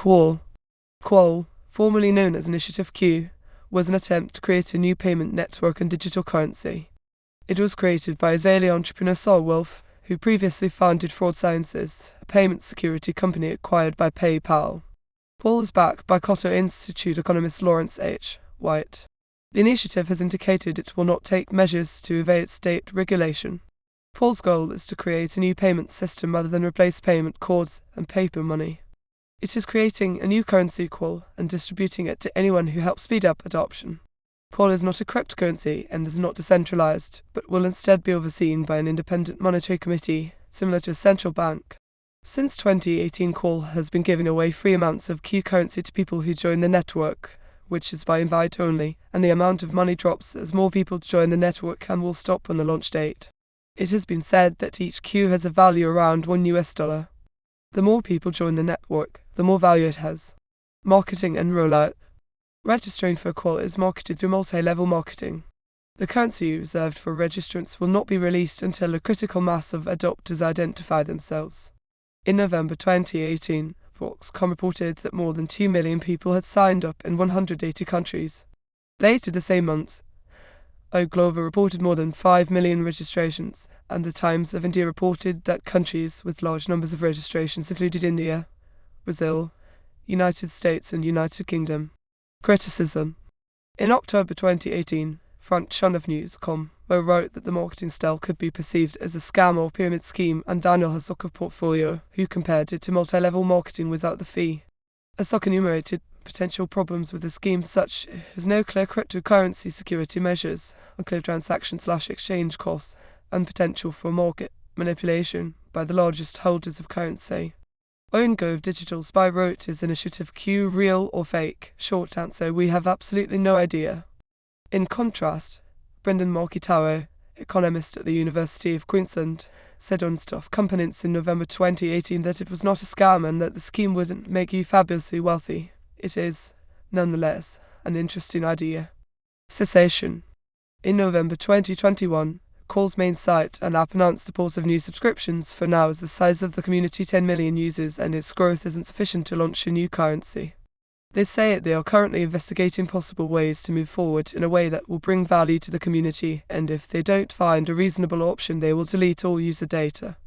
Quahl. Quahl, formerly known as Initiative Q, was an attempt to create a new payment network and digital currency. It was created by Israeli entrepreneur Saul Wolf, who previously founded Fraud Sciences, a payment security company acquired by PayPal. Quahl is backed by Qatar Institute economist Lawrence H. White. The initiative has indicated it will not take measures to evade state regulation. Quahl's goal is to create a new payment system rather than replace payment cards and paper money. It is creating a new currency, Quahl, and distributing it to anyone who helps speed up adoption. Quahl is not a cryptocurrency and is not decentralized, but will instead be overseen by an independent monetary committee, similar to a central bank. Since 2018, Quahl has been giving away free amounts of Q currency to people who join the network, which is by invite only, and the amount of money drops as more people join the network and will stop on the launch date. It has been said that each Q has a value around $1. The more people join the network, the more value it has. Marketing and rollout. Registering for Quahl is marketed through multi-level marketing. The currency reserved for registrants will not be released until a critical mass of adopters identify themselves. In November 2018, Vox.com reported that more than 2 million people had signed up in 180 countries. Later the same month, Glover reported more than 5 million registrations, and the Times of India reported that countries with large numbers of registrations included India, Brazil, United States and United Kingdom. Criticism. In October 2018, Frank Chun of News.com wrote that the marketing style could be perceived as a scam or pyramid scheme, and Daniel Hassock of Portfolio, who compared it to multi-level marketing without the fee. Hassock enumerated potential problems with the scheme, such as no clear cryptocurrency security measures, unclear transaction/exchange costs, and potential for market manipulation by the largest holders of currency. Owen Gove Digital Spy wrote, "Is Initiative Q real or fake? Short answer, we have absolutely no idea." In contrast, Brendan Markitaro, economist at the University of Queensland, said on Stuff Components in November 2018 that it was not a scam and that the scheme wouldn't make you fabulously wealthy. It is, nonetheless, an interesting idea. Cessation. In November 2021, Quahl's main site and app announced a pause of new subscriptions for now as the size of the community 10 million users and its growth isn't sufficient to launch a new currency. They say they are currently investigating possible ways to move forward in a way that will bring value to the community, and if they don't find a reasonable option they will delete all user data.